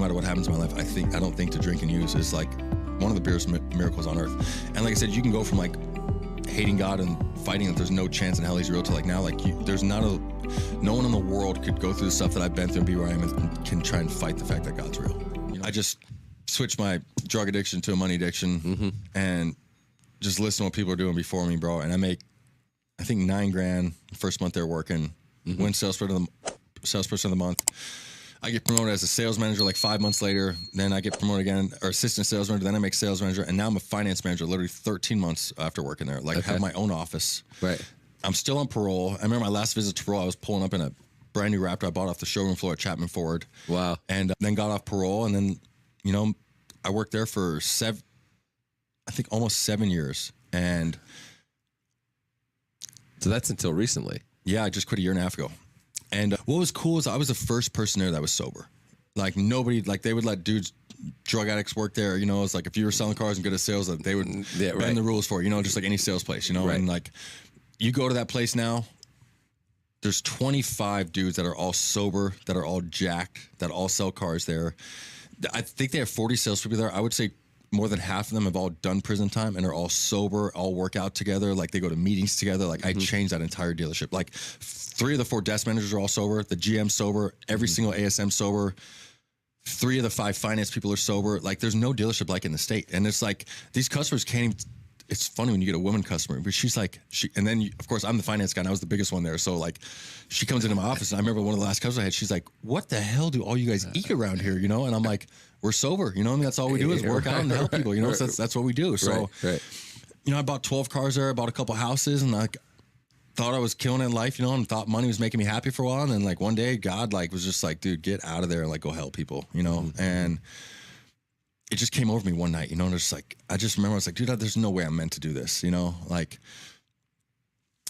matter what happens in my life, I don't think to drink and use is like one of the biggest miracles on earth. And like I said, you can go from like hating God and fighting that there's no chance in hell he's real to like now, like there's no one in the world could go through the stuff that I've been through and be where I am and can try and fight the fact that God's real. You know, I just switched my drug addiction to a money addiction and just listen to what people are doing before me, bro. And I make, I think $9,000 first month they're working, win salesperson of the month. I get promoted as a sales manager like 5 months later. Then I get promoted again, or assistant sales manager. Then I make sales manager. And now I'm a finance manager literally 13 months after working there. Like I have my own office. Right. I'm still on parole. I remember my last visit to parole, I was pulling up in a brand new Raptor I bought off the showroom floor at Chapman Ford. Wow. And then got off parole. And then, you know, I worked there for almost 7 years. And so that's until recently. Yeah, I just quit a year and a half ago. And what was cool is I was the first person there that was sober. Like nobody, like they would let dudes, drug addicts work there. You know, it's like if you were selling cars and good at sales, they would bend the rules for you, you know, just like any sales place, you know. And like you go to that place now, there's 25 dudes that are all sober, that are all jacked, that all sell cars there. I think they have 40 salespeople there. I would say more than half of them have all done prison time and are all sober, all work out together. Like they go to meetings together. Like I changed that entire dealership. Like 3 of the 4 desk managers are all sober. The GM sober. Every single ASM sober. 3 of the 5 finance people are sober. Like there's no dealership like in the state. And it's like these customers can't even, it's funny when you get a woman customer, but she's like, and then of course I'm the finance guy and I was the biggest one there. So like she comes into my office and I remember one of the last customers I had, she's like, what the hell do all you guys eat around here? You know? And I'm like, we're sober, you know, and that's all we do is work out and help people, you know, so that's what we do. So, you know, I bought 12 cars there, I bought a couple houses and like thought I was killing it in life, you know, and thought money was making me happy for a while. And then like one day God like was just like, dude, get out of there and like go help people, you know? And it just came over me one night, you know, and it's like, I just remember I was like, dude, there's no way I'm meant to do this, you know? Like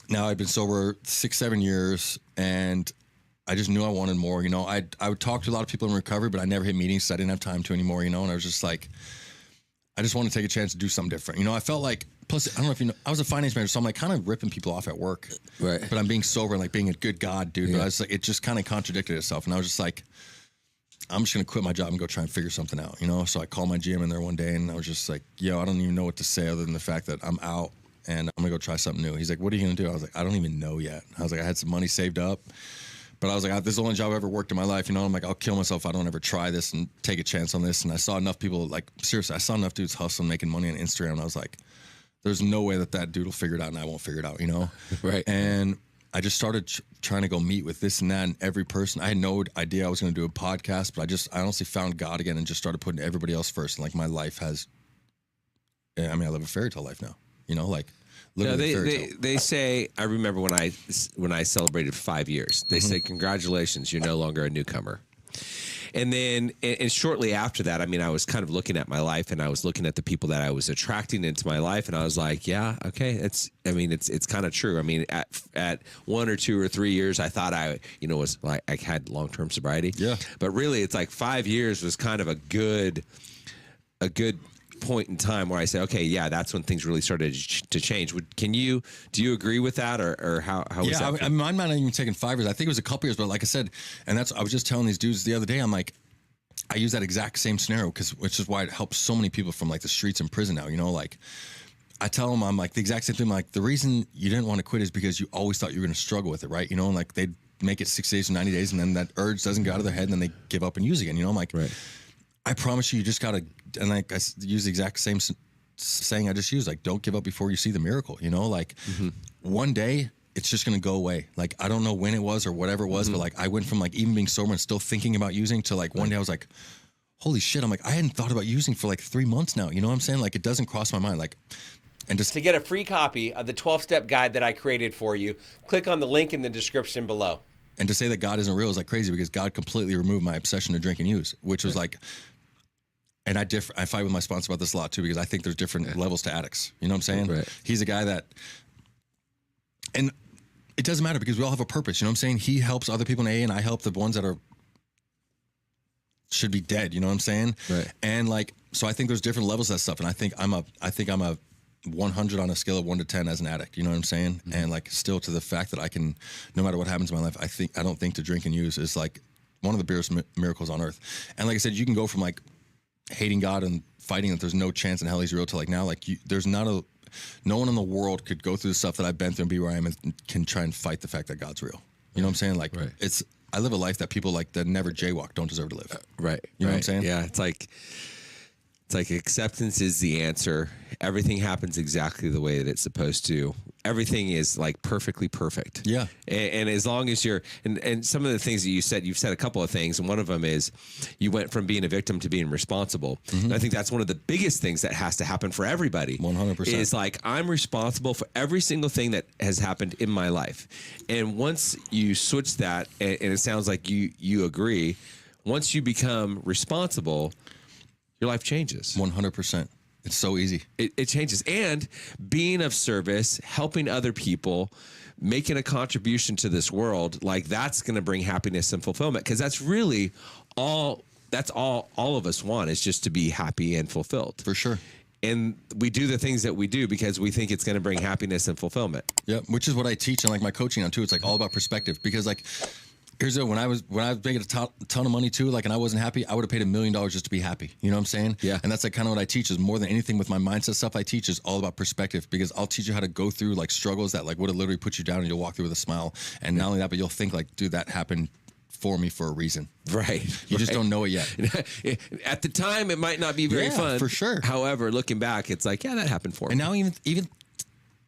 now I've been sober 6-7 years and I just knew I wanted more, you know. I would talk to a lot of people in recovery, but I never hit meetings, so I didn't have time to anymore, you know. And I was just like, I just want to take a chance to do something different, you know. I felt like, plus I don't know if you know, I was a finance manager, so I'm like kind of ripping people off at work, but I'm being sober and like being a good God, dude. But I was like, it just kind of contradicted itself, and I was just like, I'm just gonna quit my job and go try and figure something out, you know. So I called my GM in there one day, and I was just like, yo, I don't even know what to say other than the fact that I'm out and I'm gonna go try something new. He's like, what are you gonna do? I was like, I don't even know yet. I was like, I had some money saved up. But I was like, this is the only job I ever worked in my life, you know? I'm like, I'll kill myself if I don't ever try this and take a chance on this. And I saw enough people, like, seriously, I saw enough dudes hustling, making money on Instagram. And I was like, there's no way that dude will figure it out and I won't figure it out, you know? And I just started trying to go meet with this and that and every person. I had no idea I was going to do a podcast, but I honestly found God again and just started putting everybody else first. And like my life has, I mean, I live a fairy tale life now, you know, like. No, they say, I remember when I celebrated 5 years, they say, congratulations, you're no longer a newcomer. And then, and shortly after that, I mean, I was kind of looking at my life and I was looking at the people that I was attracting into my life. And I was like, yeah, okay. It's kind of true. I mean, at 1 or 2 or 3 years, I thought I had long-term sobriety. Yeah. But really it's like 5 years was kind of a good point in time where I say, okay, yeah, that's when things really started to change. Do you agree with that, or how was that? Yeah, mine might not even taken 5 years. I think it was a couple years, but like I said, and I was just telling these dudes the other day, I'm like, I use that exact same scenario which is why it helps so many people from like the streets and prison now, you know, like I tell them, I'm like the exact same thing. Like the reason you didn't want to quit is because you always thought you were going to struggle with it, right? You know, and like they'd make it 60 days or 90 days and then that urge doesn't go out of their head and then they give up and use again, you know, I'm like, I promise you just got to, and like I use the exact same saying I just used, like, don't give up before you see the miracle, you know, like one day it's just going to go away. Like, I don't know when it was or whatever it was, but like I went from like even being sober and still thinking about using to like one day I was like, holy shit. I'm like, I hadn't thought about using for like 3 months now. You know what I'm saying? Like, it doesn't cross my mind. Like, and just to get a free copy of the 12-step guide that I created for you, click on the link in the description below. And to say that God isn't real is like crazy because God completely removed my obsession to drink and use, which was like, and I fight with my sponsor about this a lot too, because I think there's different levels to addicts. You know what I'm saying? He's a guy that, and it doesn't matter because we all have a purpose. You know what I'm saying? He helps other people in AA and I help the ones that should be dead. You know what I'm saying? And like, so I think there's different levels of that stuff. And I think I'm a 100 on a scale of 1 to 10 as an addict. You know what I'm saying? And like still to the fact that I can, no matter what happens in my life, I don't think to drink and use is like one of the biggest miracles on earth. And like I said, you can go from like hating God and fighting that there's no chance in hell he's real to like now, like there's no one in the world could go through the stuff that I've been through and be where I am and can try and fight the fact that God's real. You know what I'm saying? Like I live a life that people like that never jaywalk don't deserve to live. Right. You know what I'm saying? Yeah. It's like acceptance is the answer. Everything happens exactly the way that it's supposed to. Everything is like perfectly perfect. Yeah. And as long as you're, and some of the things that you've said a couple of things, and one of them is you went from being a victim to being responsible. And I think that's one of the biggest things that has to happen for everybody. 100%. Is like, I'm responsible for every single thing that has happened in my life. And once you switch that, and it sounds like you agree, once you become responsible, your life changes. 100%. It's so easy. It changes. And being of service, helping other people, making a contribution to this world, like that's going to bring happiness and fulfillment. Because that's really all of us want, is just to be happy and fulfilled. For sure. And we do the things that we do because we think it's going to bring happiness and fulfillment. Yeah, which is what I teach in like my coaching on too. It's like all about perspective, because like here's the, when I was making a ton of money too, like, and I wasn't happy, I would have paid $1 million just to be happy. You know what I'm saying? Yeah. And that's like kind of what I teach, is more than anything with my mindset stuff I teach is all about perspective, because I'll teach you how to go through like struggles that like would have literally put you down, and you'll walk through with a smile. And not only that, but you'll think like, dude, that happened for me for a reason. Right. You just don't know it yet. At the time, it might not be very fun. For sure. However, looking back, it's like, yeah, that happened for me. And now even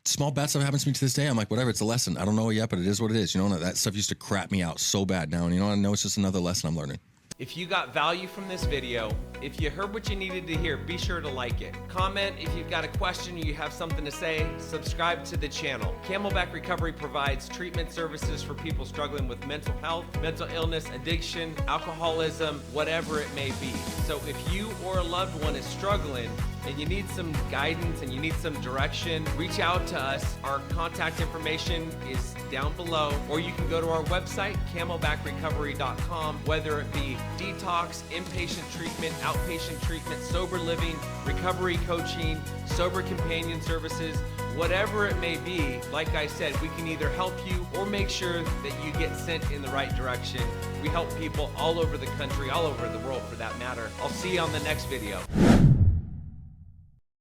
small bad stuff happens to me to this day. I'm like, whatever, it's a lesson. I don't know it yet, but it is what it is. You know, that stuff used to crap me out so bad now. And you know, I know it's just another lesson I'm learning. If you got value from this video, if you heard what you needed to hear, be sure to like it. Comment if you've got a question or you have something to say. Subscribe to the channel. Camelback Recovery provides treatment services for people struggling with mental health, mental illness, addiction, alcoholism, whatever it may be. So if you or a loved one is struggling and you need some guidance and you need some direction, reach out to us. Our contact information is down below, or you can go to our website, camelbackrecovery.com, whether it be detox, inpatient treatment, outpatient treatment, sober living, recovery coaching, sober companion services, whatever it may be. Like I said, we can either help you or make sure that you get sent in the right direction. We help people all over the country, all over the world for that matter. I'll see you on the next video.